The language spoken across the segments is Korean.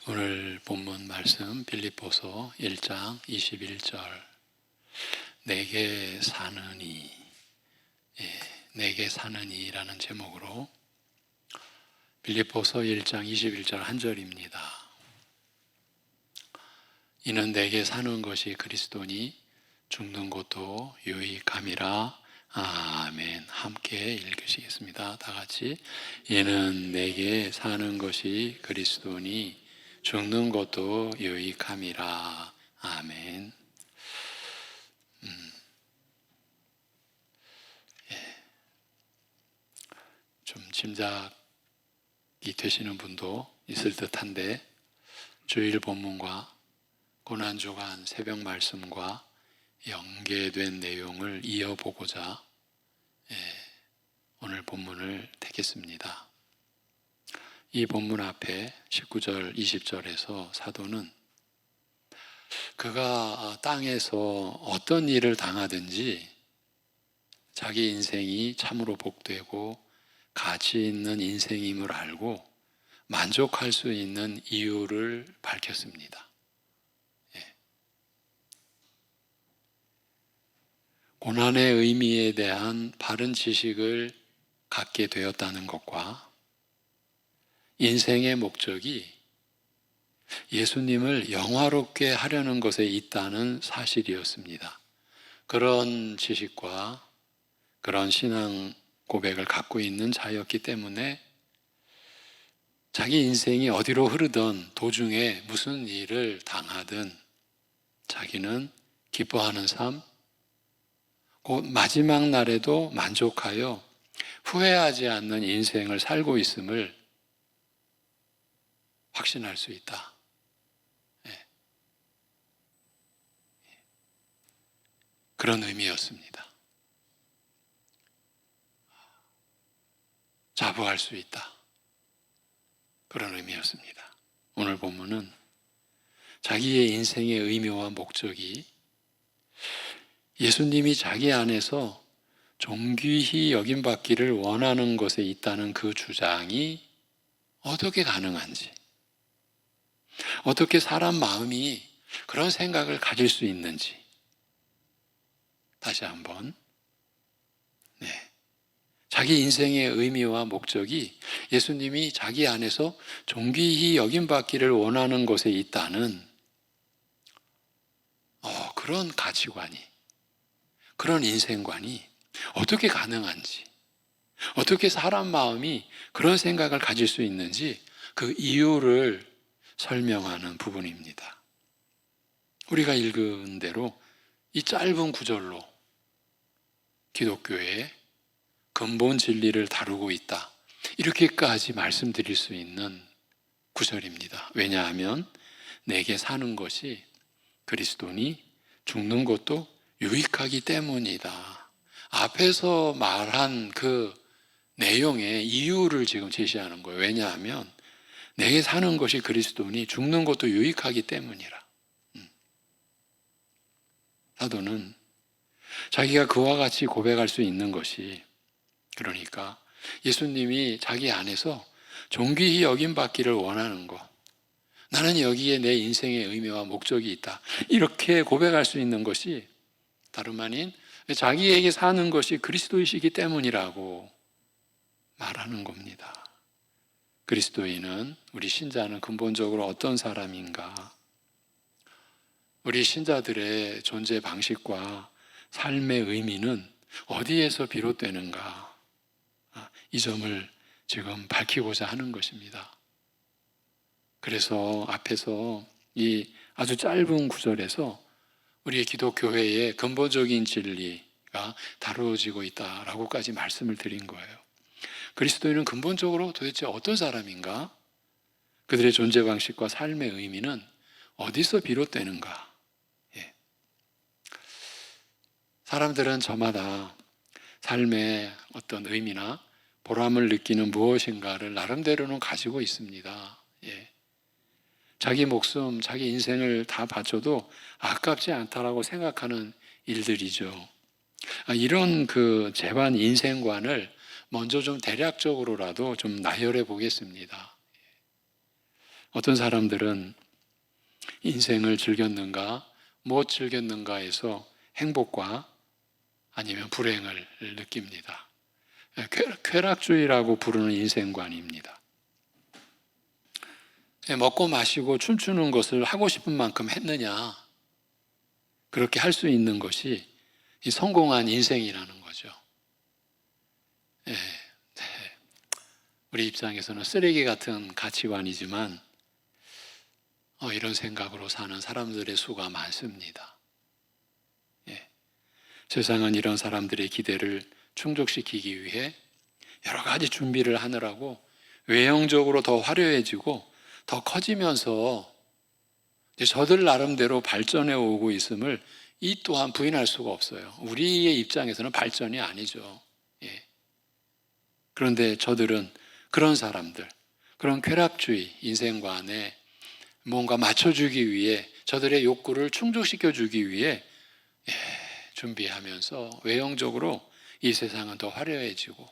오늘 본문 말씀 빌립보서 1장 21절 내게 사느니, 내게 사느니라는 제목으로 빌립보서 1장 21절 한 절입니다. 이는 내게 사는 것이 그리스도니 죽는 것도 유익함이라. 아멘. 함께 읽으시겠습니다. 다 같이. 이는 내게 사는 것이 그리스도니 죽는 것도 유익함이라. 아멘. 좀 짐작이 되시는 분도 있을 듯한데, 주일 본문과 고난주간 새벽 말씀과 연계된 내용을 이어보고자 오늘 본문을 택했습니다. 이 본문 앞에 19절, 20절에서 사도는 그가 땅에서 어떤 일을 당하든지 자기 인생이 참으로 복되고 가치 있는 인생임을 알고 만족할 수 있는 이유를 밝혔습니다. 고난의 의미에 대한 바른 지식을 갖게 되었다는 것과 인생의 목적이 예수님을 영화롭게 하려는 것에 있다는 사실이었습니다. 그런 지식과 그런 신앙 고백을 갖고 있는 자였기 때문에 자기 인생이 어디로 흐르든 도중에 무슨 일을 당하든 자기는 기뻐하는 삶, 곧 마지막 날에도 만족하여 후회하지 않는 인생을 살고 있음을 확신할 수 있다. 그런 의미였습니다. 자부할 수 있다. 그런 의미였습니다. 오늘 본문은 자기의 인생의 의미와 목적이 예수님이 자기 안에서 존귀히 여김받기를 원하는 것에 있다는 그 주장이 어떻게 가능한지, 어떻게 사람 마음이 그런 생각을 가질 수 있는지 다시 한번 자기 인생의 의미와 목적이 예수님이 자기 안에서 존귀히 여김받기를 원하는 것에 있다는 그런 가치관이, 그런 인생관이 어떻게 가능한지, 어떻게 사람 마음이 그런 생각을 가질 수 있는지 그 이유를 설명하는 부분입니다. 우리가 읽은 대로 이 짧은 구절로 기독교의 근본 진리를 다루고 있다, 이렇게까지 말씀드릴 수 있는 구절입니다. 왜냐하면 내게 사는 것이 그리스도니 죽는 것도 유익하기 때문이다. 앞에서 말한 그 내용의 이유를 지금 제시하는 거예요. 왜냐하면 내게 사는 것이 그리스도니 죽는 것도 유익하기 때문이라. 사도는 자기가 그와 같이 고백할 수 있는 것이, 그러니까 예수님이 자기 안에서 존귀히 여김받기를 원하는 것, 나는 여기에 내 인생의 의미와 목적이 있다, 이렇게 고백할 수 있는 것이 다름 아닌 자기에게 사는 것이 그리스도이시기 때문이라고 말하는 겁니다. 그리스도인은, 우리 신자는 근본적으로 어떤 사람인가? 우리 신자들의 존재 방식과 삶의 의미는 어디에서 비롯되는가? 이 점을 지금 밝히고자 하는 것입니다. 그래서 앞에서 이 아주 짧은 구절에서 우리의 기독교회의 근본적인 진리가 다루어지고 있다라고까지 말씀을 드린 거예요. 그리스도인은 근본적으로 도대체 어떤 사람인가? 그들의 존재 방식과 삶의 의미는 어디서 비롯되는가? 사람들은 저마다 삶의 어떤 의미나 보람을 느끼는 무엇인가를 나름대로는 가지고 있습니다. 자기 목숨, 자기 인생을 다 바쳐도 아깝지 않다라고 생각하는 일들이죠. 이런 그 재반 인생관을 먼저 좀 대략적으로라도 좀 나열해 보겠습니다. 어떤 사람들은 인생을 즐겼는가, 못 즐겼는가에서 행복과 아니면 불행을 느낍니다. 쾌락주의라고 부르는 인생관입니다. 먹고 마시고 춤추는 것을 하고 싶은 만큼 했느냐, 그렇게 할 수 있는 것이 이 성공한 인생이라는 거죠. 예, 네. 우리 입장에서는 쓰레기 같은 가치관이지만 이런 생각으로 사는 사람들의 수가 많습니다. 예. 세상은 이런 사람들의 기대를 충족시키기 위해 여러 가지 준비를 하느라고 외형적으로 더 화려해지고 더 커지면서 저들 나름대로 발전해 오고 있음을 이 또한 부인할 수가 없어요. 우리의 입장에서는 발전이 아니죠. 예. 그런데 저들은 그런 사람들, 그런 쾌락주의 인생관에 뭔가 맞춰주기 위해, 저들의 욕구를 충족시켜주기 위해 준비하면서 외형적으로 이 세상은 더 화려해지고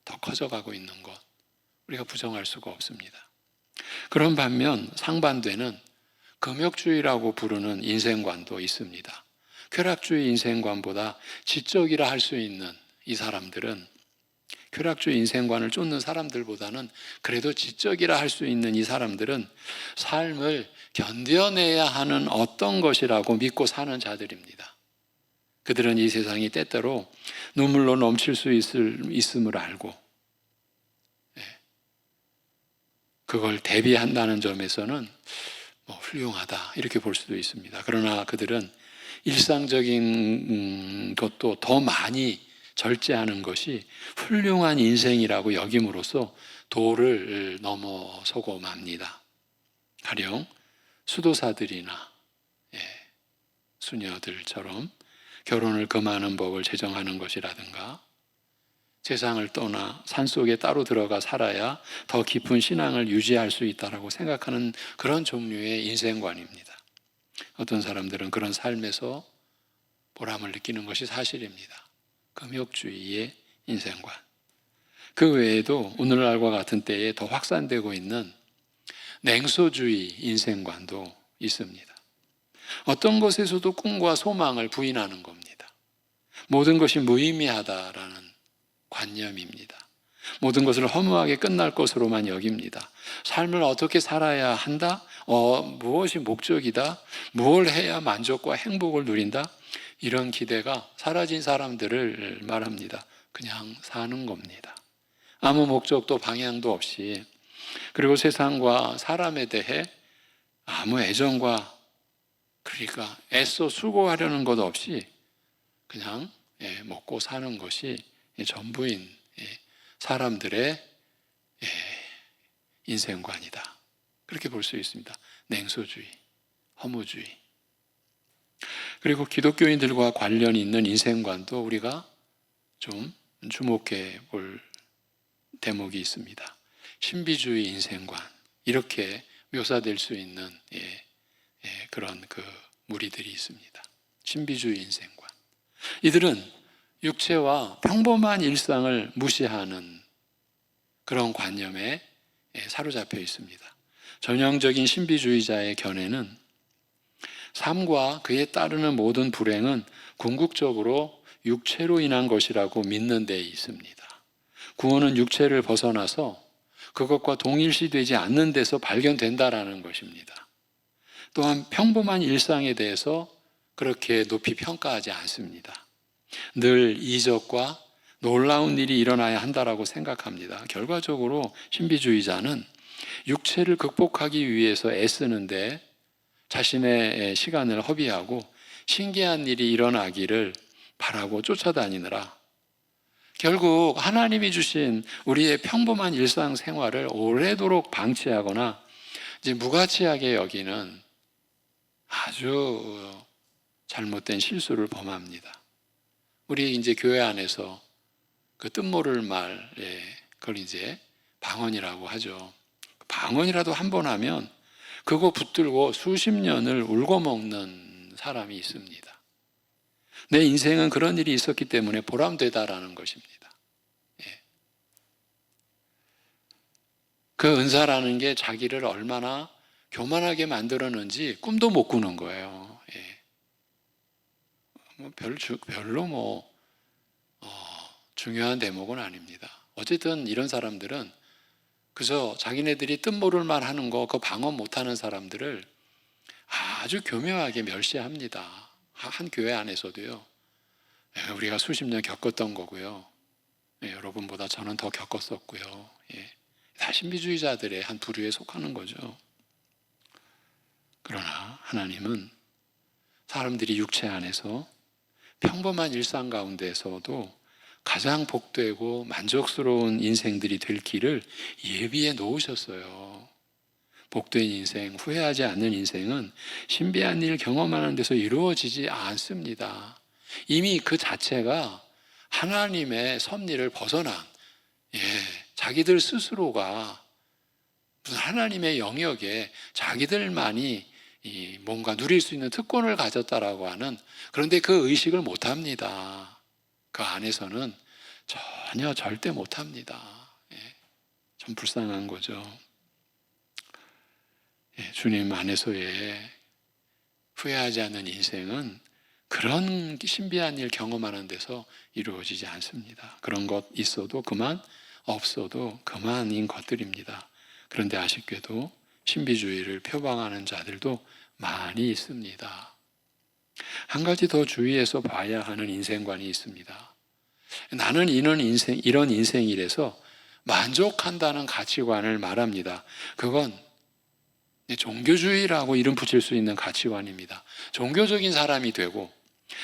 더 커져가고 있는 것, 우리가 부정할 수가 없습니다. 그런 반면 상반되는 금욕주의라고 부르는 인생관도 있습니다. 쾌락주의 인생관보다 지적이라 할 수 있는 이 사람들은, 쾌락주의 인생관을 쫓는 사람들보다는 그래도 지적이라 할 수 있는 이 사람들은 삶을 견뎌내야 하는 어떤 것이라고 믿고 사는 자들입니다. 그들은 이 세상이 때때로 눈물로 넘칠 수 있음을 알고 그걸 대비한다는 점에서는 훌륭하다, 이렇게 볼 수도 있습니다. 그러나 그들은 일상적인 것도 더 많이 절제하는 것이 훌륭한 인생이라고 여김으로써 도를 넘어서고 맙니다. 가령 수도사들이나 수녀들처럼 결혼을 금하는 법을 제정하는 것이라든가, 세상을 떠나 산속에 따로 들어가 살아야 더 깊은 신앙을 유지할 수 있다고 생각하는 그런 종류의 인생관입니다. 어떤 사람들은 그런 삶에서 보람을 느끼는 것이 사실입니다. 금욕주의의 인생관. 그 외에도 오늘날과 같은 때에 더 확산되고 있는 냉소주의 인생관도 있습니다. 어떤 것에서도 꿈과 소망을 부인하는 겁니다. 모든 것이 무의미하다라는 관념입니다. 모든 것을 허무하게 끝날 것으로만 여깁니다. 삶을 어떻게 살아야 한다? 무엇이 목적이다? 뭘 해야 만족과 행복을 누린다? 이런 기대가 사라진 사람들을 말합니다. 그냥 사는 겁니다. 아무 목적도 방향도 없이, 그리고 세상과 사람에 대해 아무 애정과, 그러니까 애써 수고하려는 것 없이 그냥 먹고 사는 것이 전부인 사람들의 인생관이다, 그렇게 볼 수 있습니다. 냉소주의, 허무주의. 그리고 기독교인들과 관련이 있는 인생관도 우리가 좀 주목해 볼 대목이 있습니다. 신비주의 인생관, 이렇게 묘사될 수 있는 그런 무리들이 있습니다. 신비주의 인생관. 이들은 육체와 평범한 일상을 무시하는 그런 관념에 사로잡혀 있습니다. 전형적인 신비주의자의 견해는 삶과 그에 따르는 모든 불행은 궁극적으로 육체로 인한 것이라고 믿는 데 있습니다. 구원은 육체를 벗어나서 그것과 동일시되지 않는 데서 발견된다라는 것입니다. 또한 평범한 일상에 대해서 그렇게 높이 평가하지 않습니다. 늘 이적과 놀라운 일이 일어나야 한다라고 생각합니다. 결과적으로 신비주의자는 육체를 극복하기 위해서 애쓰는데 자신의 시간을 허비하고 신기한 일이 일어나기를 바라고 쫓아다니느라 결국 하나님이 주신 우리의 평범한 일상생활을 오래도록 방치하거나 이제 무가치하게 여기는 아주 잘못된 실수를 범합니다. 우리 이제 교회 안에서 그 뜻모를 말, 그걸 이제 방언이라고 하죠. 방언이라도 한 번 하면 그거 붙들고 수십 년을 울고 먹는 사람이 있습니다. 내 인생은 그런 일이 있었기 때문에 보람되다라는 것입니다. 그 은사라는 게 자기를 얼마나 교만하게 만들었는지 꿈도 못 꾸는 거예요. 예. 별로 중요한 대목은 아닙니다. 어쨌든 이런 사람들은 그저 자기네들이 뜻모를 말 하는 거, 그 방언 못하는 사람들을 아주 교묘하게 멸시합니다. 한 교회 안에서도요. 예, 우리가 수십 년 겪었던 거고요. 예, 여러분보다 저는 더 겪었었고요. 예, 다 신비주의자들의 한 부류에 속하는 거죠. 그러나 하나님은 사람들이 육체 안에서 평범한 일상 가운데서도 가장 복되고 만족스러운 인생들이 될 길을 예비해 놓으셨어요. 복된 인생, 후회하지 않는 인생은 신비한 일 경험하는 데서 이루어지지 않습니다. 이미 그 자체가 하나님의 섭리를 벗어난, 자기들 스스로가 무슨 하나님의 영역에 자기들만이 뭔가 누릴 수 있는 특권을 가졌다라고 하는, 그런데 그 의식을 못합니다. 그 안에서는 전혀 절대 못합니다. 참 불쌍한 거죠. 주님 안에서의 후회하지 않는 인생은 그런 신비한 일 경험하는 데서 이루어지지 않습니다. 그런 것 있어도 그만, 없어도 그만인 것들입니다. 그런데 아쉽게도 신비주의를 표방하는 자들도 많이 있습니다. 한 가지 더 주의해서 봐야 하는 인생관이 있습니다. 나는 이런 인생이라서 만족한다는 가치관을 말합니다. 그건 종교주의라고 이름 붙일 수 있는 가치관입니다. 종교적인 사람이 되고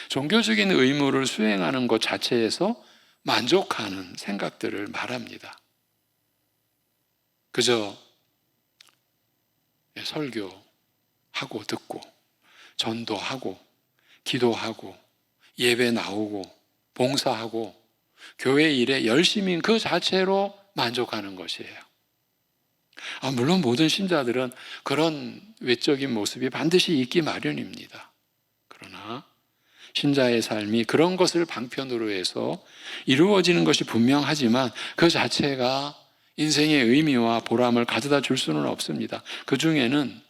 종교적인 의무를 수행하는 것 자체에서 만족하는 생각들을 말합니다. 그저 설교하고 듣고 전도하고 기도하고 예배 나오고 봉사하고 교회 일에 열심인 그 자체로 만족하는 것이에요. 물론 모든 신자들은 그런 외적인 모습이 반드시 있기 마련입니다. 그러나 신자의 삶이 그런 것을 방편으로 해서 이루어지는 것이 분명하지만 그 자체가 인생의 의미와 보람을 가져다 줄 수는 없습니다. 그 중에는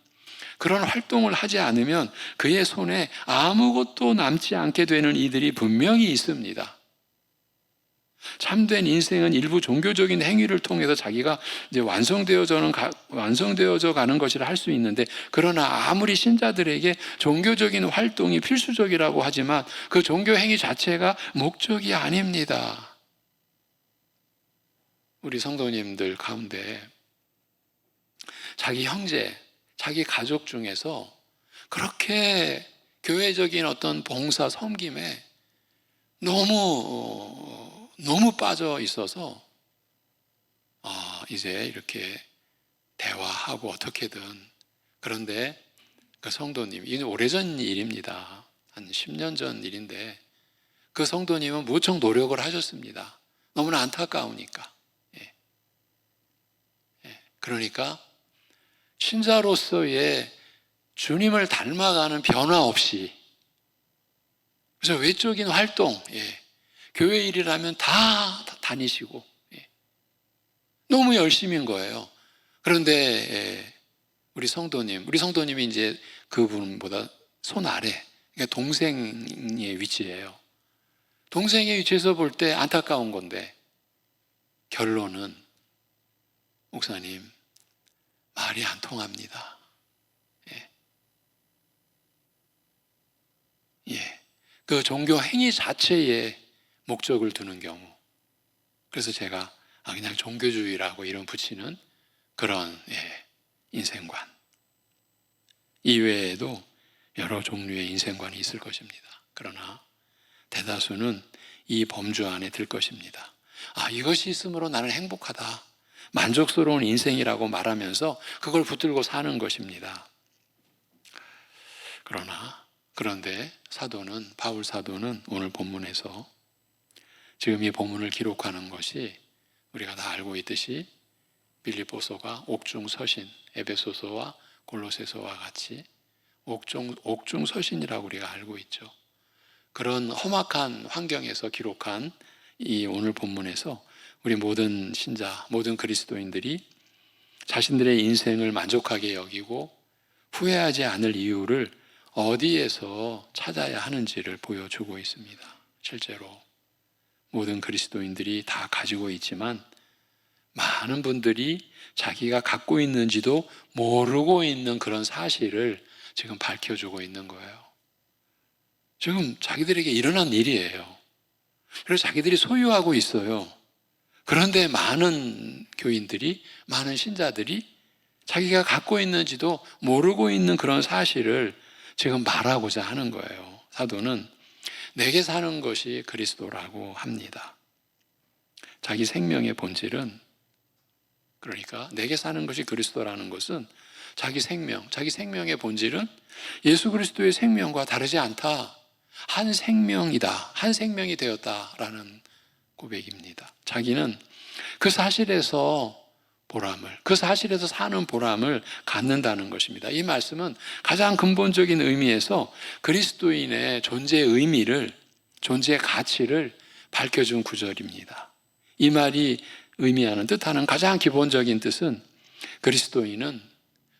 그런 활동을 하지 않으면 그의 손에 아무것도 남지 않게 되는 이들이 분명히 있습니다. 참된 인생은 일부 종교적인 행위를 통해서 자기가 이제 완성되어져 가는 것이라 할 수 있는데, 그러나 아무리 신자들에게 종교적인 활동이 필수적이라고 하지만 그 종교 행위 자체가 목적이 아닙니다. 우리 성도님들 가운데 자기 형제, 자기 가족 중에서 그렇게 교회적인 어떤 봉사 섬김에 너무 빠져 있어서 이제 이렇게 대화하고 어떻게든, 그런데 그 성도님, 이게 오래전 일입니다. 한 10년 전 일인데 그 성도님은 무척 노력을 하셨습니다. 너무나 안타까우니까. 그러니까 신자로서의 주님을 닮아가는 변화 없이, 그래서 외적인 활동, 교회 일이라면 다 다니시고 너무 열심인 거예요. 그런데 우리 성도님이 이제 그분보다 손 아래, 그러니까 동생의 위치예요. 동생의 위치에서 볼 때 안타까운 건데, 결론은 목사님 말이 안 통합니다. 그 종교 행위 자체에 목적을 두는 경우, 그래서 제가 그냥 종교주의라고 이름 붙이는 그런 인생관, 이외에도 여러 종류의 인생관이 있을 것입니다. 그러나 대다수는 이 범주 안에 들 것입니다. 이것이 있음으로 나는 행복하다, 만족스러운 인생이라고 말하면서 그걸 붙들고 사는 것입니다. 그런데 바울 사도는 오늘 본문에서 지금 이 본문을 기록하는 것이 우리가 다 알고 있듯이 빌립보서가 옥중서신, 에베소서와 골로새서와 같이 옥중서신이라고 우리가 알고 있죠. 그런 험악한 환경에서 기록한 이 오늘 본문에서 우리 모든 신자, 모든 그리스도인들이 자신들의 인생을 만족하게 여기고 후회하지 않을 이유를 어디에서 찾아야 하는지를 보여주고 있습니다. 실제로 모든 그리스도인들이 다 가지고 있지만 많은 분들이 자기가 갖고 있는지도 모르고 있는 그런 사실을 지금 밝혀주고 있는 거예요. 지금 자기들에게 일어난 일이에요. 그래서 자기들이 소유하고 있어요. 그런데 많은 교인들이, 많은 신자들이 자기가 갖고 있는지도 모르고 있는 그런 사실을 지금 말하고자 하는 거예요. 사도는 내게 사는 것이 그리스도라고 합니다. 자기 생명의 본질은, 그러니까 내게 사는 것이 그리스도라는 것은 자기 생명의 본질은 예수 그리스도의 생명과 다르지 않다. 한 생명이다. 한 생명이 되었다라는 고백입니다. 자기는 그 사실에서 그 사실에서 사는 보람을 갖는다는 것입니다. 이 말씀은 가장 근본적인 의미에서 그리스도인의 존재의 의미를, 존재의 가치를 밝혀준 구절입니다. 이 말이 뜻하는 가장 기본적인 뜻은 그리스도인은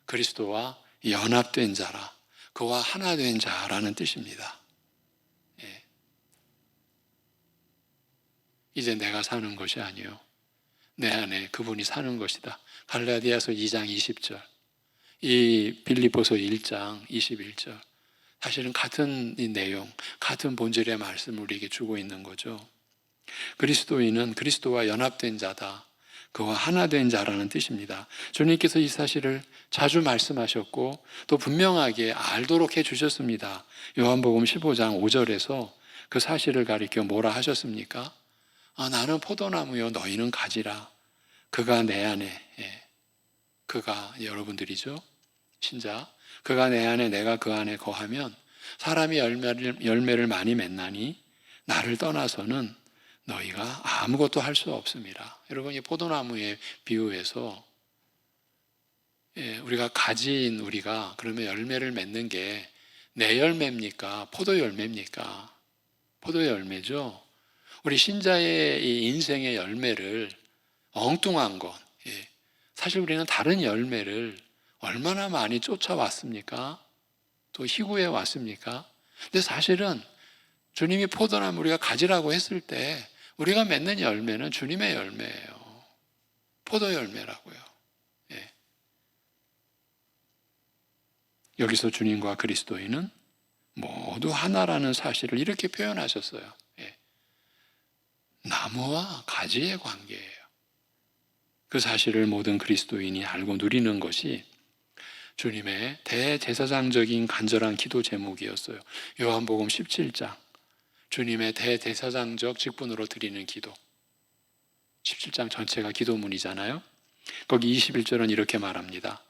그리스도와 연합된 자라, 그와 하나 된 자라는 뜻입니다. 예. 이제 내가 사는 것이 아니요, 내 안에 그분이 사는 것이다. 갈라디아서 2장 20절, 이 빌립보서 1장 21절, 사실은 같은 이 내용, 같은 본질의 말씀을 우리에게 주고 있는 거죠. 그리스도인은 그리스도와 연합된 자다, 그와 하나 된 자라는 뜻입니다. 주님께서 이 사실을 자주 말씀하셨고 또 분명하게 알도록 해주셨습니다. 요한복음 15장 5절에서 그 사실을 가리켜 뭐라 하셨습니까? 나는 포도나무요 너희는 가지라. 그가 내 안에, 그가 여러분들이죠, 신자. 그가 내 안에 내가 그 안에 거하면 사람이 열매를 많이 맺나니 나를 떠나서는 너희가 아무것도 할 수 없습니다. 여러분, 이 포도나무에 비유해서 우리가 가진 우리가 그러면 열매를 맺는 게 내 열매입니까? 포도 열매입니까? 포도 열매죠. 우리 신자의 이 인생의 열매를, 엉뚱한 것, 사실 우리는 다른 열매를 얼마나 많이 쫓아왔습니까? 또 희구해 왔습니까? 근데 사실은 주님이 포도나무 우리가 가지라고 했을 때 우리가 맺는 열매는 주님의 열매예요. 포도 열매라고요. 여기서 주님과 그리스도인은 모두 하나라는 사실을 이렇게 표현하셨어요. 나무와 가지의 관계예요. 그 사실을 모든 그리스도인이 알고 누리는 것이 주님의 대제사장적인 간절한 기도 제목이었어요. 요한복음 17장, 주님의 대제사장적 직분으로 드리는 기도, 17장 전체가 기도문이잖아요. 거기 21절은 이렇게 말합니다.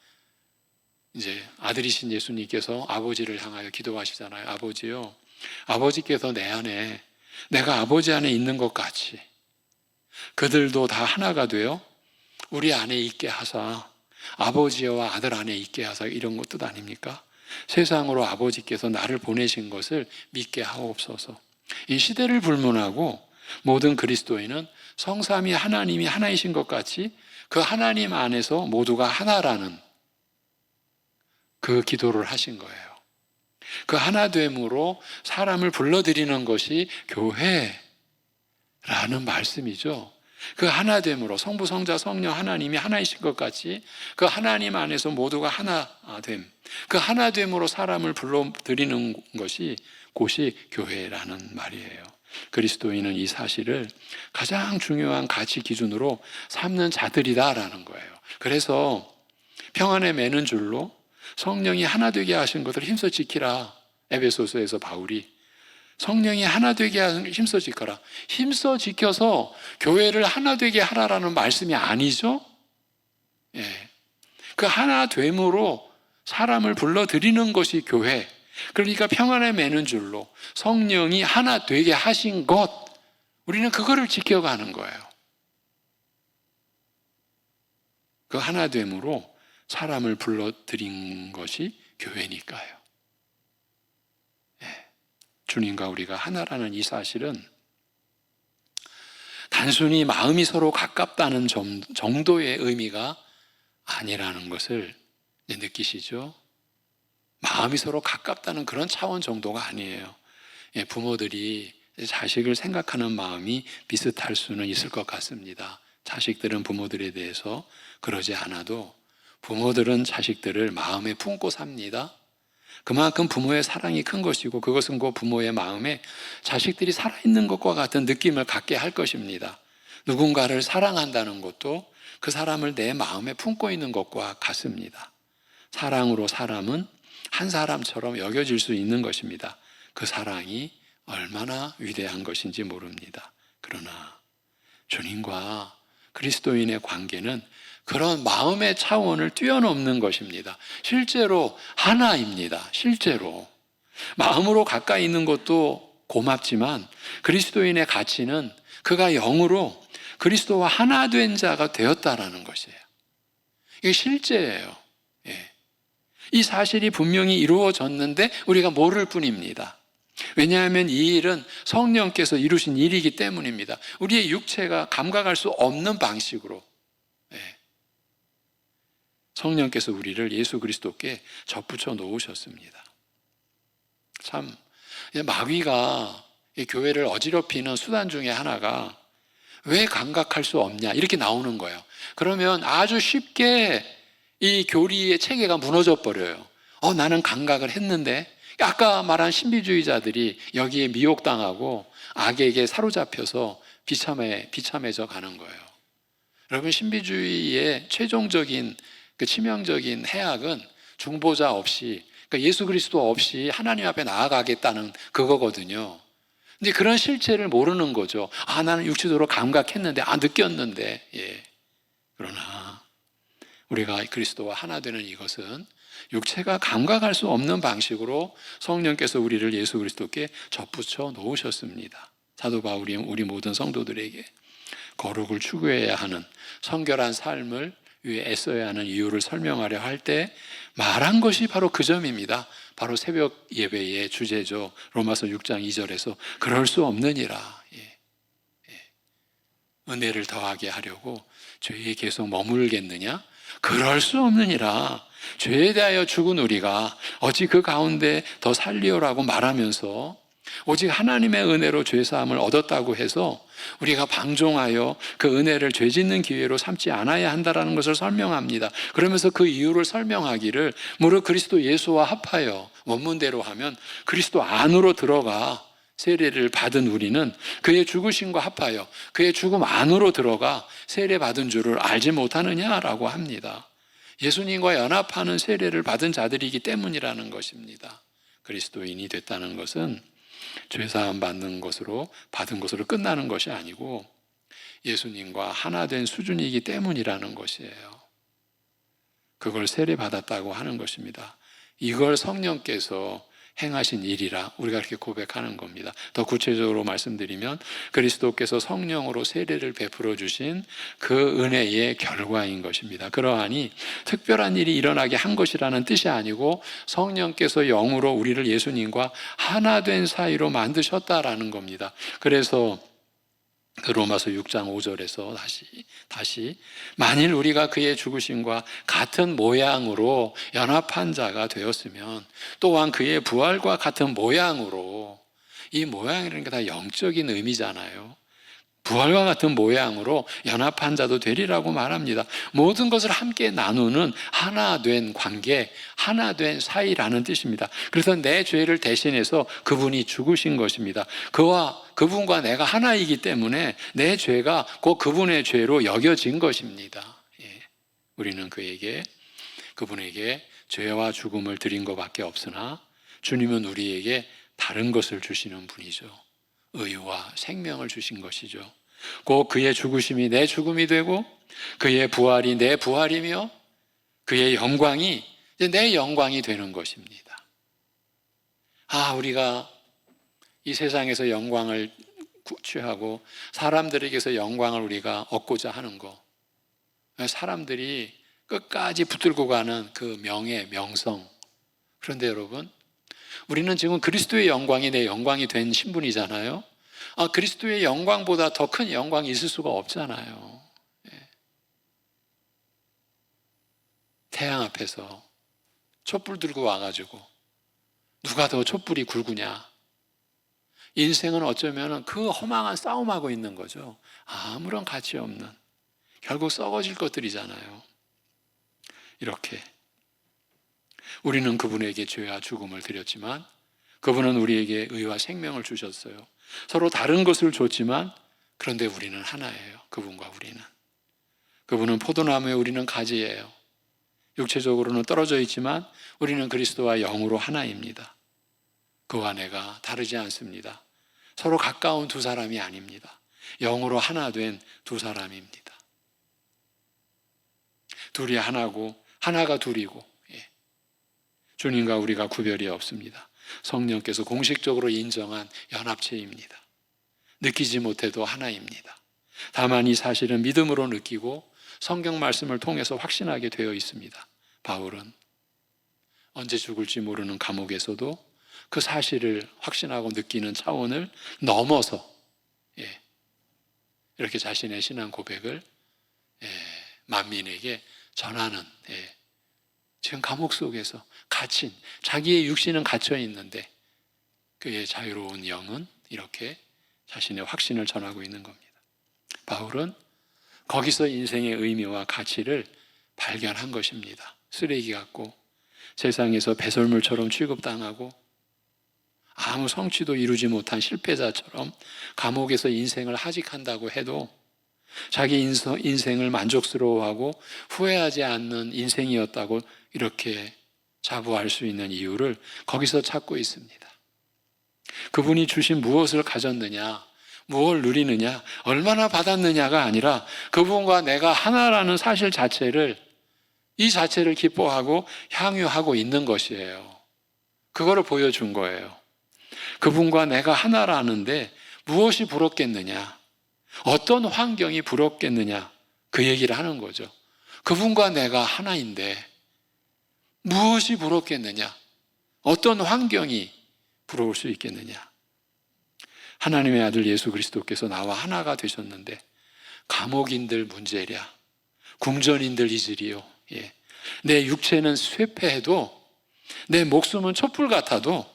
이제 아들이신 예수님께서 아버지를 향하여 기도하시잖아요. 아버지요, 아버지께서 내 안에, 내가 아버지 안에 있는 것 같이 그들도 다 하나가 되어 우리 안에 있게 하사, 아버지와 아들 안에 있게 하사, 이런 것 뜻 아닙니까? 세상으로 아버지께서 나를 보내신 것을 믿게 하옵소서. 이 시대를 불문하고 모든 그리스도인은 성삼위 하나님이 하나이신 것 같이 그 하나님 안에서 모두가 하나라는 그 기도를 하신 거예요. 그 하나됨으로 사람을 불러들이는 것이 교회라는 말씀이죠. 그 하나됨으로 성부, 성자, 성령 하나님이 하나이신 것 같이 그 하나님 안에서 모두가 하나됨, 그 하나됨으로 사람을 불러들이는 것이 곧이 교회라는 말이에요. 그리스도인은 이 사실을 가장 중요한 가치 기준으로 삼는 자들이다라는 거예요. 그래서 평안에 매는 줄로 성령이 하나 되게 하신 것을 힘써 지키라. 에베소서에서 바울이 성령이 하나 되게 하는 힘써 지켜라. 힘써 지켜서 교회를 하나 되게 하라라는 말씀이 아니죠. 그 하나됨으로 사람을 불러들이는 것이 교회. 그러니까 평안에 매는 줄로 성령이 하나 되게 하신 것, 우리는 그거를 지켜가는 거예요. 그 하나됨으로 사람을 불러들인 것이 교회니까요. 주님과 우리가 하나라는 이 사실은 단순히 마음이 서로 가깝다는 정도의 의미가 아니라는 것을 이제 느끼시죠? 마음이 서로 가깝다는 그런 차원 정도가 아니에요. 부모들이 자식을 생각하는 마음이 비슷할 수는 있을 것 같습니다. 자식들은 부모들에 대해서 그러지 않아도 부모들은 자식들을 마음에 품고 삽니다. 그만큼 부모의 사랑이 큰 것이고 그것은 그 부모의 마음에 자식들이 살아있는 것과 같은 느낌을 갖게 할 것입니다. 누군가를 사랑한다는 것도 그 사람을 내 마음에 품고 있는 것과 같습니다. 사랑으로 사람은 한 사람처럼 여겨질 수 있는 것입니다. 그 사랑이 얼마나 위대한 것인지 모릅니다. 그러나 주님과 그리스도인의 관계는 그런 마음의 차원을 뛰어넘는 것입니다. 실제로 하나입니다. 실제로. 마음으로 가까이 있는 것도 고맙지만 그리스도인의 가치는 그가 영으로 그리스도와 하나 된 자가 되었다라는 것이에요. 이게 실제예요. 예. 이 사실이 분명히 이루어졌는데 우리가 모를 뿐입니다. 왜냐하면 이 일은 성령께서 이루신 일이기 때문입니다. 우리의 육체가 감각할 수 없는 방식으로 성령께서 우리를 예수 그리스도께 접붙여 놓으셨습니다. 참 마귀가 교회를 어지럽히는 수단 중에 하나가 왜 감각할 수 없냐 이렇게 나오는 거예요. 그러면 아주 쉽게 이 교리의 체계가 무너져 버려요. 나는 감각을 했는데 아까 말한 신비주의자들이 여기에 미혹당하고 악에게 사로잡혀서 비참해져 가는 거예요. 여러분, 신비주의의 최종적인 그 치명적인 해악은 중보자 없이, 그러니까 예수 그리스도 없이 하나님 앞에 나아가겠다는 그거거든요. 근데 그런 실체를 모르는 거죠. 나는 육체적으로 감각했는데, 느꼈는데, 그러나 우리가 그리스도와 하나 되는 이것은 육체가 감각할 수 없는 방식으로 성령께서 우리를 예수 그리스도께 접붙여 놓으셨습니다. 사도 바울이 우리 모든 성도들에게 거룩을 추구해야 하는 성결한 삶을 위해 애써야 하는 이유를 설명하려 할 때 말한 것이 바로 그 점입니다. 바로 새벽 예배의 주제죠. 로마서 6장 2절에서 그럴 수 없느니라. 은혜를 더하게 하려고 죄에 계속 머물겠느냐? 그럴 수 없느니라. 죄에 대하여 죽은 우리가 어찌 그 가운데 더 살리오라고 말하면서 오직 하나님의 은혜로 죄사함을 얻었다고 해서 우리가 방종하여 그 은혜를 죄짓는 기회로 삼지 않아야 한다는 것을 설명합니다. 그러면서 그 이유를 설명하기를 무릇 그리스도 예수와 합하여, 원문대로 하면 그리스도 안으로 들어가 세례를 받은 우리는 그의 죽으심과 합하여 그의 죽음 안으로 들어가 세례 받은 줄을 알지 못하느냐라고 합니다. 예수님과 연합하는 세례를 받은 자들이기 때문이라는 것입니다. 그리스도인이 됐다는 것은 죄사함 받는 것으로 받은 것으로 끝나는 것이 아니고 예수님과 하나 된 수준이기 때문이라는 것이에요. 그걸 세례 받았다고 하는 것입니다. 이걸 성령께서 행하신 일이라 우리가 그렇게 고백하는 겁니다. 더 구체적으로 말씀드리면 그리스도께서 성령으로 세례를 베풀어 주신 그 은혜의 결과인 것입니다. 그러하니 특별한 일이 일어나게 한 것이라는 뜻이 아니고 성령께서 영으로 우리를 예수님과 하나 된 사이로 만드셨다라는 겁니다. 그래서 그 로마서 6장 5절에서 다시 만일 우리가 그의 죽으심과 같은 모양으로 연합한 자가 되었으면 또한 그의 부활과 같은 모양으로, 이 모양이라는 게 다 영적인 의미잖아요. 부활과 같은 모양으로 연합한 자도 되리라고 말합니다. 모든 것을 함께 나누는 하나 된 관계, 하나 된 사이라는 뜻입니다. 그래서 내 죄를 대신해서 그분이 죽으신 것입니다. 그분과 내가 하나이기 때문에 내 죄가 곧 그분의 죄로 여겨진 것입니다. 우리는 그분에게 죄와 죽음을 드린 것밖에 없으나 주님은 우리에게 다른 것을 주시는 분이죠. 의와 생명을 주신 것이죠. 곧 그의 죽으심이 내 죽음이 되고 그의 부활이 내 부활이며 그의 영광이 이제 내 영광이 되는 것입니다. 우리가 이 세상에서 영광을 취하고 사람들에게서 영광을 우리가 얻고자 하는 것, 사람들이 끝까지 붙들고 가는 그 명예, 명성. 그런데 여러분, 우리는 지금 그리스도의 영광이 내 영광이 된 신분이잖아요. 그리스도의 영광보다 더 큰 영광이 있을 수가 없잖아요. 태양 앞에서 촛불 들고 와가지고 누가 더 촛불이 굵으냐. 인생은 어쩌면 그 허망한 싸움하고 있는 거죠. 아무런 가치 없는, 결국 썩어질 것들이잖아요. 이렇게 우리는 그분에게 죄와 죽음을 드렸지만 그분은 우리에게 의와 생명을 주셨어요. 서로 다른 것을 줬지만 그런데 우리는 하나예요. 그분과 우리는. 그분은 포도나무에 우리는 가지예요. 육체적으로는 떨어져 있지만 우리는 그리스도와 영으로 하나입니다. 그와 내가 다르지 않습니다. 서로 가까운 두 사람이 아닙니다. 영으로 하나 된 두 사람입니다. 둘이 하나고 하나가 둘이고, 주님과 우리가 구별이 없습니다. 성령께서 공식적으로 인정한 연합체입니다. 느끼지 못해도 하나입니다. 다만 이 사실은 믿음으로 느끼고 성경 말씀을 통해서 확신하게 되어 있습니다. 바울은 언제 죽을지 모르는 감옥에서도 그 사실을 확신하고 느끼는 차원을 넘어서 이렇게 자신의 신앙 고백을 만민에게 전하는, 지금 감옥 속에서 갇힌, 자기의 육신은 갇혀 있는데 그의 자유로운 영은 이렇게 자신의 확신을 전하고 있는 겁니다. 바울은 거기서 인생의 의미와 가치를 발견한 것입니다. 쓰레기 같고 세상에서 배설물처럼 취급당하고 아무 성취도 이루지 못한 실패자처럼 감옥에서 인생을 하직한다고 해도 자기 인생을 만족스러워하고 후회하지 않는 인생이었다고 이렇게 자부할 수 있는 이유를 거기서 찾고 있습니다. 그분이 주신 무엇을 가졌느냐, 무엇을 누리느냐, 얼마나 받았느냐가 아니라 그분과 내가 하나라는 사실 자체를, 이 자체를 기뻐하고 향유하고 있는 것이에요. 그거를 보여준 거예요. 그분과 내가 하나라는데 무엇이 부럽겠느냐, 어떤 환경이 부럽겠느냐, 그 얘기를 하는 거죠. 그분과 내가 하나인데 무엇이 부럽겠느냐, 어떤 환경이 부러울 수 있겠느냐. 하나님의 아들 예수 그리스도께서 나와 하나가 되셨는데 감옥인들 문제랴, 궁전인들 이슬이요. 내 육체는 쇠폐해도 내 목숨은 촛불 같아도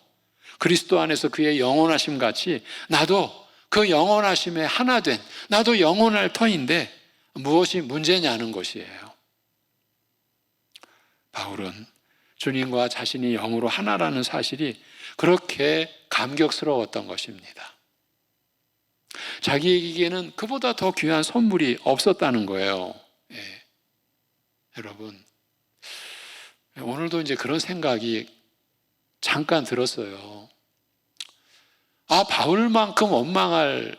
그리스도 안에서 그의 영원하심 같이 나도 그 영원하심에 하나 된, 나도 영원할 터인데 무엇이 문제냐는 것이에요. 바울은 주님과 자신이 영으로 하나라는 사실이 그렇게 감격스러웠던 것입니다. 자기에게는 그보다 더 귀한 선물이 없었다는 거예요. 여러분, 오늘도 이제 그런 생각이 잠깐 들었어요. 바울만큼 원망할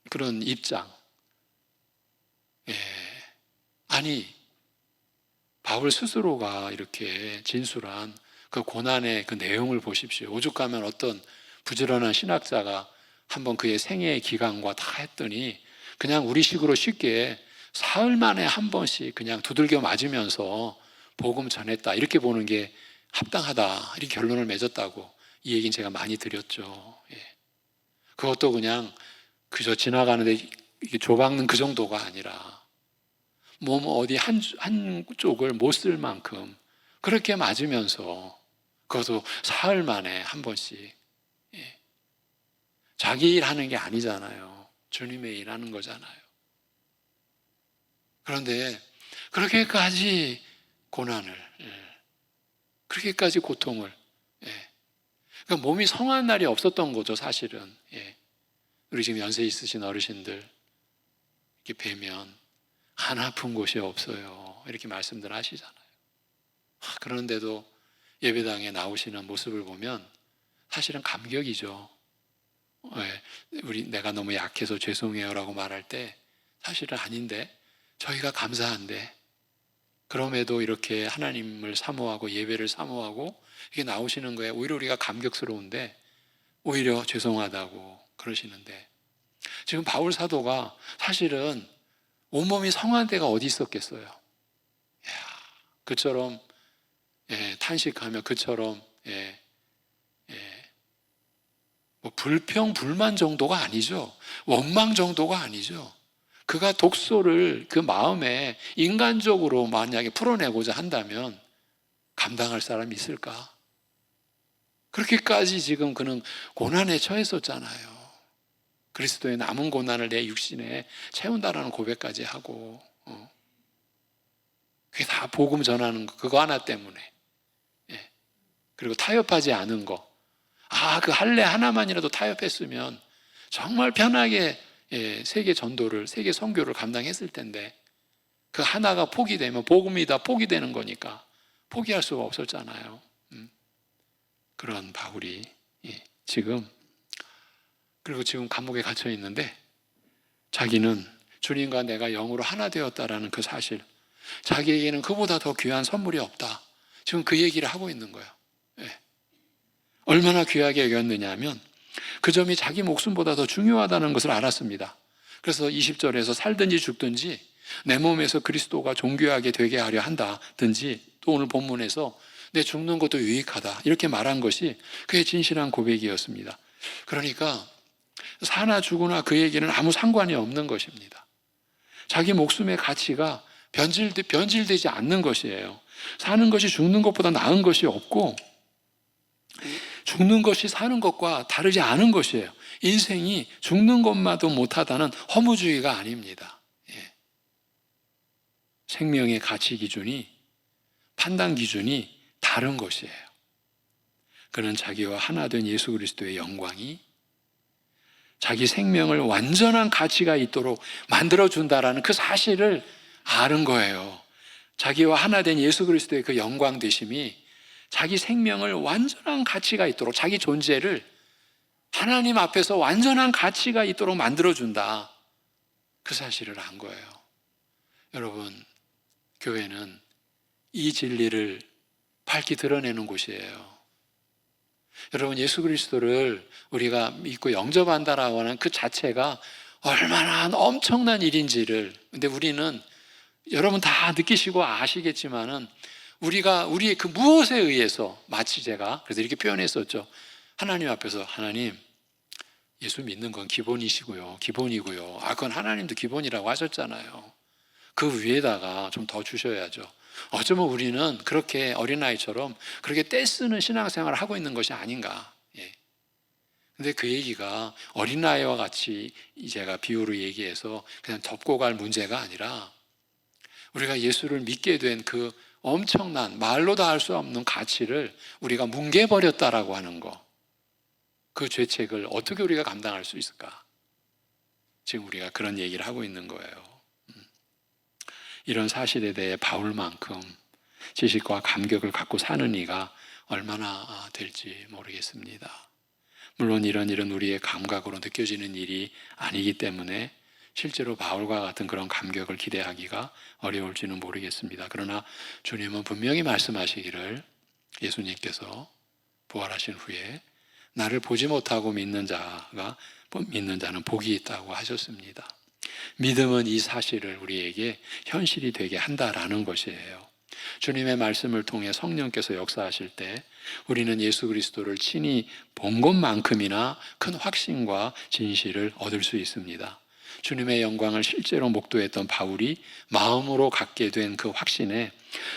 그런 입장. 아니, 바울 스스로가 이렇게 진술한 그 고난의 그 내용을 보십시오. 오죽하면 어떤 부지런한 신학자가 한번 그의 생애의 기간과 다 했더니 그냥 우리식으로 쉽게 사흘 만에 한 번씩 그냥 두들겨 맞으면서 복음 전했다, 이렇게 보는 게 합당하다, 이렇게 결론을 맺었다고 이 얘기는 제가 많이 드렸죠. 그것도 그냥 그저 지나가는데 조박는 그 정도가 아니라 몸 어디 한쪽을 못 쓸 만큼 그렇게 맞으면서 그것도 사흘 만에 한 번씩. 자기 일하는 게 아니잖아요. 주님의 일하는 거잖아요. 그런데 그렇게까지 고난을, 그렇게까지 고통을, 그러니까 몸이 성한 날이 없었던 거죠, 사실은. 우리 지금 연세 있으신 어르신들 이렇게 뵈면 안 아픈 곳이 없어요, 이렇게 말씀들 하시잖아요. 그런데도 예배당에 나오시는 모습을 보면 사실은 감격이죠. 내가 너무 약해서 죄송해요라고 말할 때 사실은 아닌데, 저희가 감사한데, 그럼에도 이렇게 하나님을 사모하고 예배를 사모하고 이게 나오시는 거에 오히려 우리가 감격스러운데 오히려 죄송하다고 그러시는데, 지금 바울 사도가 사실은 온몸이 성한 데가 어디 있었겠어요. 그처럼 탄식하며, 그처럼 뭐 불평 불만 정도가 아니죠. 원망 정도가 아니죠. 그가 독소를 그 마음에 인간적으로 만약에 풀어내고자 한다면 감당할 사람이 있을까? 그렇게까지 지금 그는 고난에 처했었잖아요. 그리스도의 남은 고난을 내 육신에 채운다라는 고백까지 하고, 그게 다 복음 전하는 거, 그거 하나 때문에. 예. 그리고 타협하지 않은 거. 그 할례 하나만이라도 타협했으면 정말 편하게 세계 전도를, 세계 선교를 감당했을 텐데, 그 하나가 포기되면 복음이 다 포기되는 거니까 포기할 수가 없었잖아요. 그런 바울이 지금, 그리고 지금 감옥에 갇혀 있는데 자기는 주님과 내가 영으로 하나 되었다라는 그 사실, 자기에게는 그보다 더 귀한 선물이 없다. 지금 그 얘기를 하고 있는 거예요. 얼마나 귀하게 여겼느냐 하면 그 점이 자기 목숨보다 더 중요하다는 것을 알았습니다. 그래서 20절에서 살든지 죽든지 내 몸에서 그리스도가 존귀하게 되게 하려 한다든지, 또 오늘 본문에서 내 죽는 것도 유익하다 이렇게 말한 것이 그의 진실한 고백이었습니다. 그러니까 사나 죽으나 그에게는 아무 상관이 없는 것입니다. 자기 목숨의 가치가 변질되지 않는 것이에요. 사는 것이 죽는 것보다 나은 것이 없고 죽는 것이 사는 것과 다르지 않은 것이에요. 인생이 죽는 것마도 못하다는 허무주의가 아닙니다. 생명의 가치 기준이, 판단 기준이 다른 것이에요. 그는 자기와 하나 된 예수 그리스도의 영광이 자기 생명을 완전한 가치가 있도록 만들어준다라는 그 사실을 아는 거예요. 자기와 하나 된 예수 그리스도의 그 영광 되심이 자기 생명을 완전한 가치가 있도록, 자기 존재를 하나님 앞에서 완전한 가치가 있도록 만들어준다. 그 사실을 안 거예요. 여러분, 교회는 이 진리를 밝히 드러내는 곳이에요. 여러분, 예수 그리스도를 우리가 믿고 영접한다라고 하는 그 자체가 얼마나 엄청난 일인지를, 근데 우리는, 여러분 다 느끼시고 아시겠지만은, 우리의 그 무엇에 의해서, 마치 제가 그래서 이렇게 표현했었죠. 하나님 앞에서, 하나님, 예수 믿는 건 기본이시고요, 기본이고요. 그건 하나님도 기본이라고 하셨잖아요. 그 위에다가 좀 더 주셔야죠. 어쩌면 우리는 그렇게 어린아이처럼 그렇게 떼쓰는 신앙생활을 하고 있는 것이 아닌가. 근데 그 얘기가 어린아이와 같이 제가 비유로 얘기해서 그냥 덮고 갈 문제가 아니라, 우리가 예수를 믿게 된 그 엄청난, 말로 다 할 수 없는 가치를 우리가 뭉개버렸다라고 하는 거, 그 죄책을 어떻게 우리가 감당할 수 있을까? 지금 우리가 그런 얘기를 하고 있는 거예요. 이런 사실에 대해 바울만큼 지식과 감격을 갖고 사는 이가 얼마나 될지 모르겠습니다. 물론 이런 일은 우리의 감각으로 느껴지는 일이 아니기 때문에 실제로 바울과 같은 그런 감격을 기대하기가 어려울지는 모르겠습니다. 그러나 주님은 분명히 말씀하시기를, 예수님께서 부활하신 후에 나를 보지 못하고 믿는 자는 복이 있다고 하셨습니다. 믿음은 이 사실을 우리에게 현실이 되게 한다라는 것이에요. 주님의 말씀을 통해 성령께서 역사하실 때 우리는 예수 그리스도를 친히 본 것만큼이나 큰 확신과 진실을 얻을 수 있습니다. 주님의 영광을 실제로 목도했던 바울이 마음으로 갖게 된 그 확신에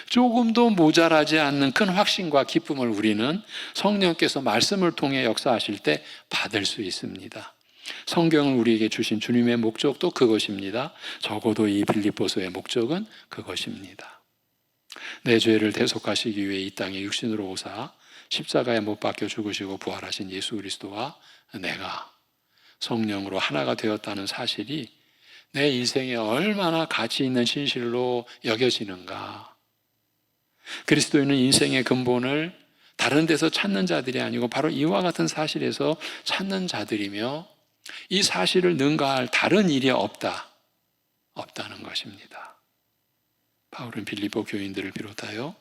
조금도 모자라지 않는 큰 확신과 기쁨을 우리는 성령께서 말씀을 통해 역사하실 때 받을 수 있습니다. 성경을 우리에게 주신 주님의 목적도 그것입니다. 적어도 이 빌립보서의 목적은 그것입니다. 내 죄를 대속하시기 위해 이 땅에 육신으로 오사 십자가에 못 박혀 죽으시고 부활하신 예수 그리스도와 내가 성령으로 하나가 되었다는 사실이 내 인생에 얼마나 가치 있는 진실로 여겨지는가. 그리스도인은 인생의 근본을 다른 데서 찾는 자들이 아니고 바로 이와 같은 사실에서 찾는 자들이며, 이 사실을 능가할 다른 일이 없다는 것입니다. 바울은 빌립보 교인들을 비롯하여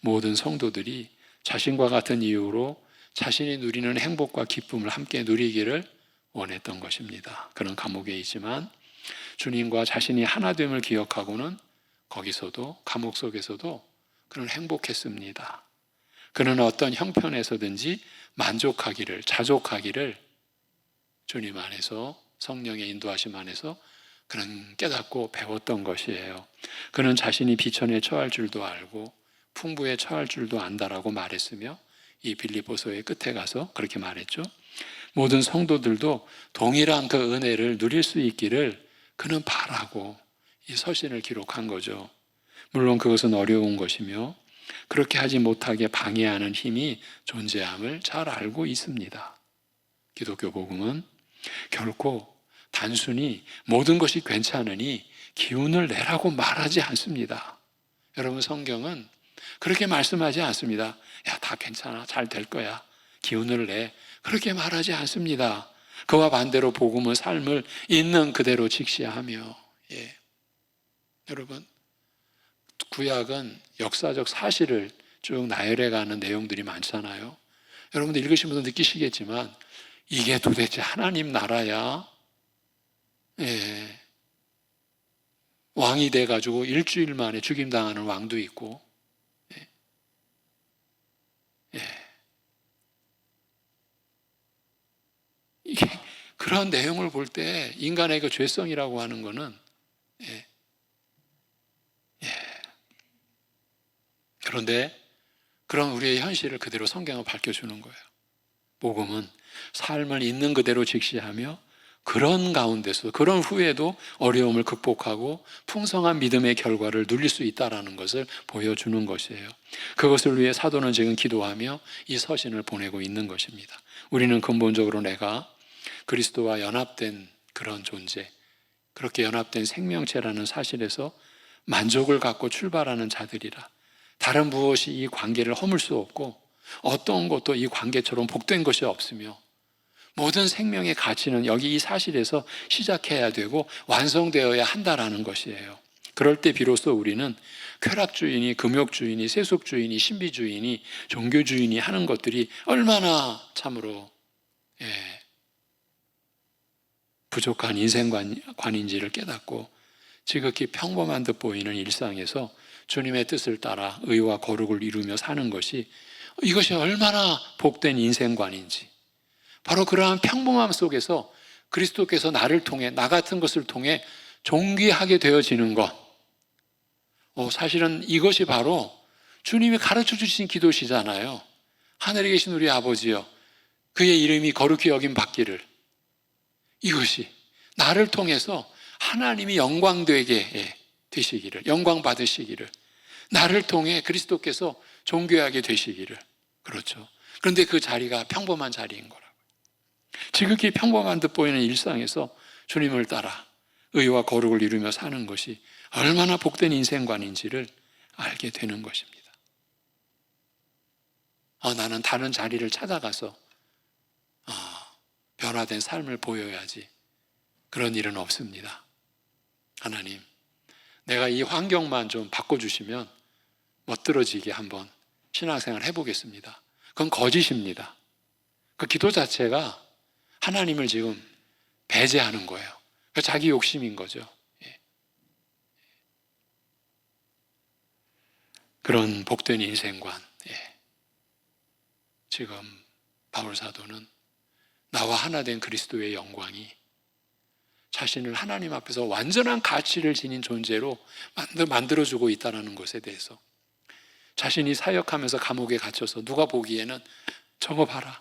모든 성도들이 자신과 같은 이유로 자신이 누리는 행복과 기쁨을 함께 누리기를 원했던 것입니다. 그는 감옥에 있지만 주님과 자신이 하나됨을 기억하고는 거기서도, 감옥 속에서도 그는 행복했습니다. 그는 어떤 형편에서든지 만족하기를, 자족하기를 주님 안에서, 성령의 인도하심 안에서 그런 깨닫고 배웠던 것이에요. 그는 자신이 비천에 처할 줄도 알고 풍부에 처할 줄도 안다라고 말했으며 이 빌립보서의 끝에 가서 그렇게 말했죠. 모든 성도들도 동일한 그 은혜를 누릴 수 있기를 그는 바라고 이 서신을 기록한 거죠. 물론 그것은 어려운 것이며 그렇게 하지 못하게 방해하는 힘이 존재함을 잘 알고 있습니다. 기독교 복음은 결코 단순히 모든 것이 괜찮으니 기운을 내라고 말하지 않습니다. 여러분, 성경은 그렇게 말씀하지 않습니다. 야, 다 괜찮아, 잘 될 거야, 기운을 내, 그렇게 말하지 않습니다. 그와 반대로 복음은 삶을 있는 그대로 직시하며, 여러분, 구약은 역사적 사실을 쭉 나열해가는 내용들이 많잖아요. 여러분들 읽으시면서 느끼시겠지만 이게 도대체 하나님 나라야? 왕이 돼가지고 일주일 만에 죽임당하는 왕도 있고, 이게 그런 내용을 볼 때 인간의 그 죄성이라고 하는 거는, 그런데 그런 우리의 현실을 그대로 성경은 밝혀주는 거예요. 복음은 삶을 있는 그대로 직시하며 그런 가운데서, 그런 후에도 어려움을 극복하고 풍성한 믿음의 결과를 누릴 수 있다는 것을 보여주는 것이에요. 그것을 위해 사도는 지금 기도하며 이 서신을 보내고 있는 것입니다. 우리는 근본적으로 내가 그리스도와 연합된 그런 존재, 그렇게 연합된 생명체라는 사실에서 만족을 갖고 출발하는 자들이라, 다른 무엇이 이 관계를 허물 수 없고 어떤 것도 이 관계처럼 복된 것이 없으며 모든 생명의 가치는 여기 이 사실에서 시작해야 되고 완성되어야 한다라는 것이에요. 그럴 때 비로소 우리는 쾌락주의니 금욕주의니 세속주의니 신비주의니 종교주의니 하는 것들이 얼마나 참으로 부족한 인생관인지를 깨닫고 지극히 평범한 듯 보이는 일상에서 주님의 뜻을 따라 의와 거룩을 이루며 사는 것이, 이것이 얼마나 복된 인생관인지, 바로 그러한 평범함 속에서 그리스도께서 나를 통해, 나 같은 것을 통해 존귀하게 되어지는 것, 사실은 이것이 바로 주님이 가르쳐 주신 기도시잖아요. 하늘에 계신 우리 아버지여, 그의 이름이 거룩히 여김 받기를. 이것이 나를 통해서 하나님이 영광되게 되시기를, 영광 받으시기를, 나를 통해 그리스도께서 존귀하게 되시기를. 그렇죠. 그런데 그 자리가 평범한 자리인 거라고요. 지극히 평범한 듯 보이는 일상에서 주님을 따라 의와 거룩을 이루며 사는 것이 얼마나 복된 인생관인지를 알게 되는 것입니다. 나는 다른 자리를 찾아가서 변화된 삶을 보여야지, 그런 일은 없습니다. 하나님, 내가 이 환경만 좀 바꿔주시면 멋들어지게 한번 신앙생활 해보겠습니다. 그건 거짓입니다. 그 기도 자체가 하나님을 지금 배제하는 거예요. 그 자기 욕심인 거죠. 그런 복된 인생관, 지금 바울 사도는 나와 하나 된 그리스도의 영광이 자신을 하나님 앞에서 완전한 가치를 지닌 존재로 만들어주고 있다는 것에 대해서, 자신이 사역하면서 감옥에 갇혀서 누가 보기에는 저거 봐라,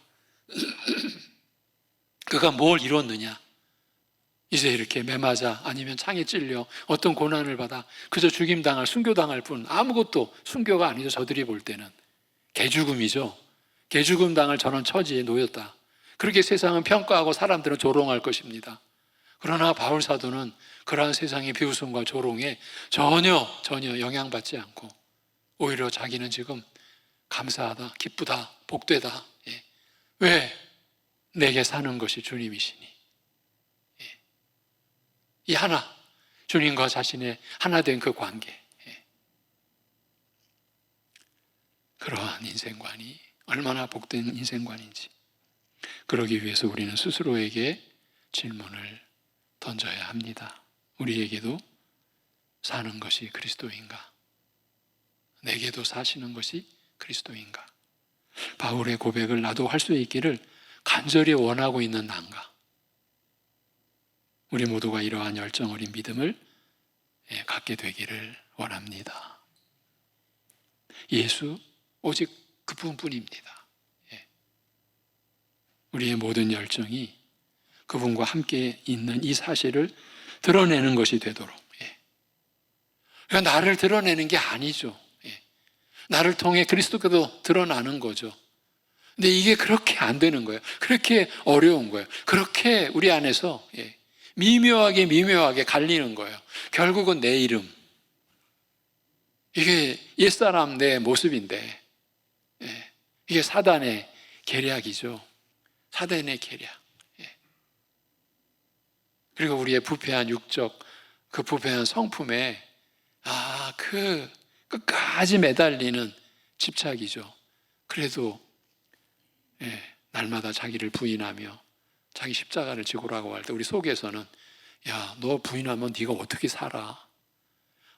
그가 뭘 이뤘느냐, 이제 이렇게 매맞아 아니면 창에 찔려 어떤 고난을 받아 그저 죽임당할, 순교당할 뿐, 아무것도 순교가 아니죠. 저들이 볼 때는 개죽음이죠. 개죽음 당할 저런 처지에 놓였다, 그렇게 세상은 평가하고 사람들은 조롱할 것입니다. 그러나 바울 사도는 그러한 세상의 비웃음과 조롱에 전혀 영향받지 않고 오히려 자기는 지금 감사하다, 기쁘다, 복되다. 왜? 내게 사는 것이 주님이시니. 이 하나, 주님과 자신의 하나 된 그 관계, 그러한 인생관이 얼마나 복된 인생관인지, 그러기 위해서 우리는 스스로에게 질문을 던져야 합니다. 우리에게도 사는 것이 그리스도인가? 내게도 사시는 것이 그리스도인가? 바울의 고백을 나도 할 수 있기를 간절히 원하고 있는 난가? 우리 모두가 이러한 열정 어린 믿음을 갖게 되기를 원합니다. 예수 오직 그분뿐입니다. 우리의 모든 열정이 그분과 함께 있는 이 사실을 드러내는 것이 되도록. 그러니까 나를 드러내는 게 아니죠. 나를 통해 그리스도께도 드러나는 거죠. 근데 이게 그렇게 안 되는 거예요. 그렇게 어려운 거예요. 그렇게 우리 안에서 미묘하게 갈리는 거예요. 결국은 내 이름, 이게 옛사람 내 모습인데, 이게 사단의 계략이죠. 사단의 계략. 그리고 우리의 부패한 육적, 그 부패한 성품에 그 끝까지 매달리는 집착이죠. 그래도 날마다 자기를 부인하며 자기 십자가를 지고라고 할 때 우리 속에서는 야, 너 부인하면 네가 어떻게 살아?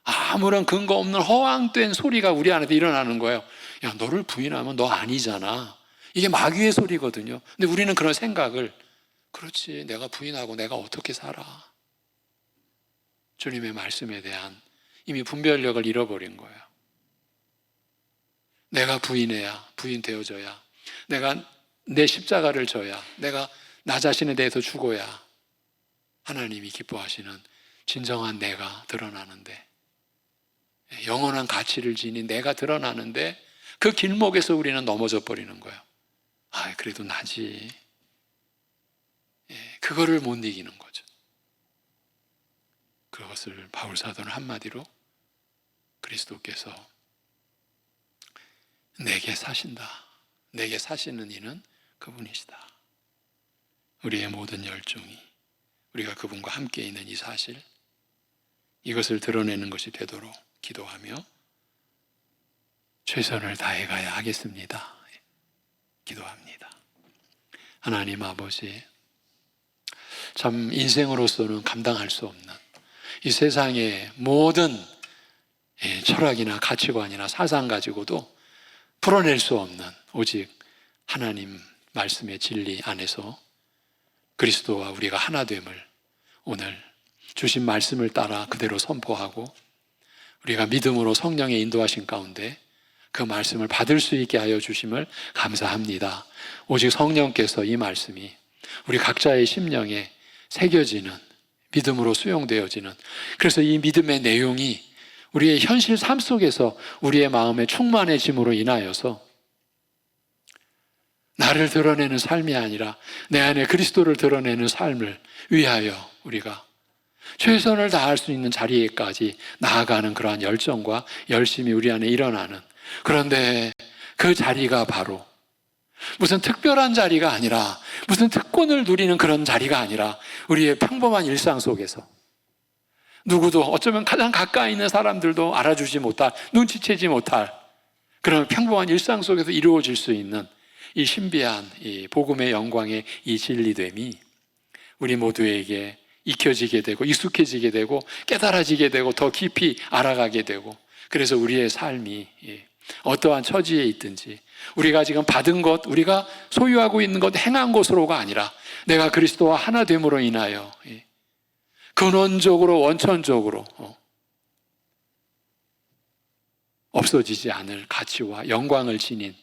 아무런 근거 없는 허황된 소리가 우리 안에서 일어나는 거예요. 야, 너를 부인하면 너 아니잖아. 이게 마귀의 소리거든요. 근데 우리는 그런 생각을, 그렇지, 내가 부인하고 내가 어떻게 살아? 주님의 말씀에 대한 이미 분별력을 잃어버린 거예요. 내가 부인해야, 부인되어져야, 내가 내 십자가를 져야, 내가 나 자신에 대해서 죽어야 하나님이 기뻐하시는 진정한 내가 드러나는데, 영원한 가치를 지닌 내가 드러나는데 그 길목에서 우리는 넘어져 버리는 거예요. 그래도 나지. 그거를 못 이기는 거죠. 그것을 바울 사도는 한마디로 그리스도께서 내게 사신다. 내게 사시는 이는 그분이시다. 우리의 모든 열정이 우리가 그분과 함께 있는 이 사실, 이것을 드러내는 것이 되도록 기도하며 최선을 다해가야 하겠습니다. 기도합니다. 하나님 아버지, 참 인생으로서는 감당할 수 없는 이 세상의 모든 철학이나 가치관이나 사상 가지고도 풀어낼 수 없는 오직 하나님 말씀의 진리 안에서 그리스도와 우리가 하나됨을 오늘 주신 말씀을 따라 그대로 선포하고 우리가 믿음으로 성령의 인도하신 가운데 그 말씀을 받을 수 있게 하여 주심을 감사합니다. 오직 성령께서 이 말씀이 우리 각자의 심령에 새겨지는, 믿음으로 수용되어지는, 그래서 이 믿음의 내용이 우리의 현실 삶 속에서 우리의 마음에 충만해짐으로 인하여서 나를 드러내는 삶이 아니라 내 안에 그리스도를 드러내는 삶을 위하여 우리가 최선을 다할 수 있는 자리에까지 나아가는 그러한 열정과 열심이 우리 안에 일어나는, 그런데 그 자리가 바로 무슨 특별한 자리가 아니라, 무슨 특권을 누리는 그런 자리가 아니라 우리의 평범한 일상 속에서 누구도, 어쩌면 가장 가까이 있는 사람들도 알아주지 못할, 눈치채지 못할 그런 평범한 일상 속에서 이루어질 수 있는 이 신비한 이 복음의 영광의 이 진리됨이 우리 모두에게 익혀지게 되고 익숙해지게 되고 깨달아지게 되고 더 깊이 알아가게 되고, 그래서 우리의 삶이 어떠한 처지에 있든지 우리가 지금 받은 것, 우리가 소유하고 있는 것, 행한 것으로가 아니라 내가 그리스도와 하나됨으로 인하여 근원적으로 원천적으로 없어지지 않을 가치와 영광을 지닌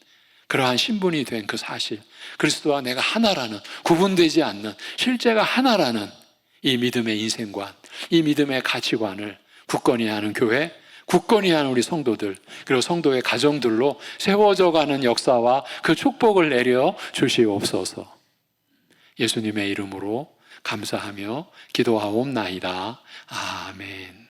그러한 신분이 된 그 사실, 그리스도와 내가 하나라는, 구분되지 않는, 실제가 하나라는 이 믿음의 인생관, 이 믿음의 가치관을 굳건히 하는 교회, 굳건히 하는 우리 성도들, 그리고 성도의 가정들로 세워져 가는 역사와 그 축복을 내려 주시옵소서. 예수님의 이름으로 감사하며 기도하옵나이다. 아멘.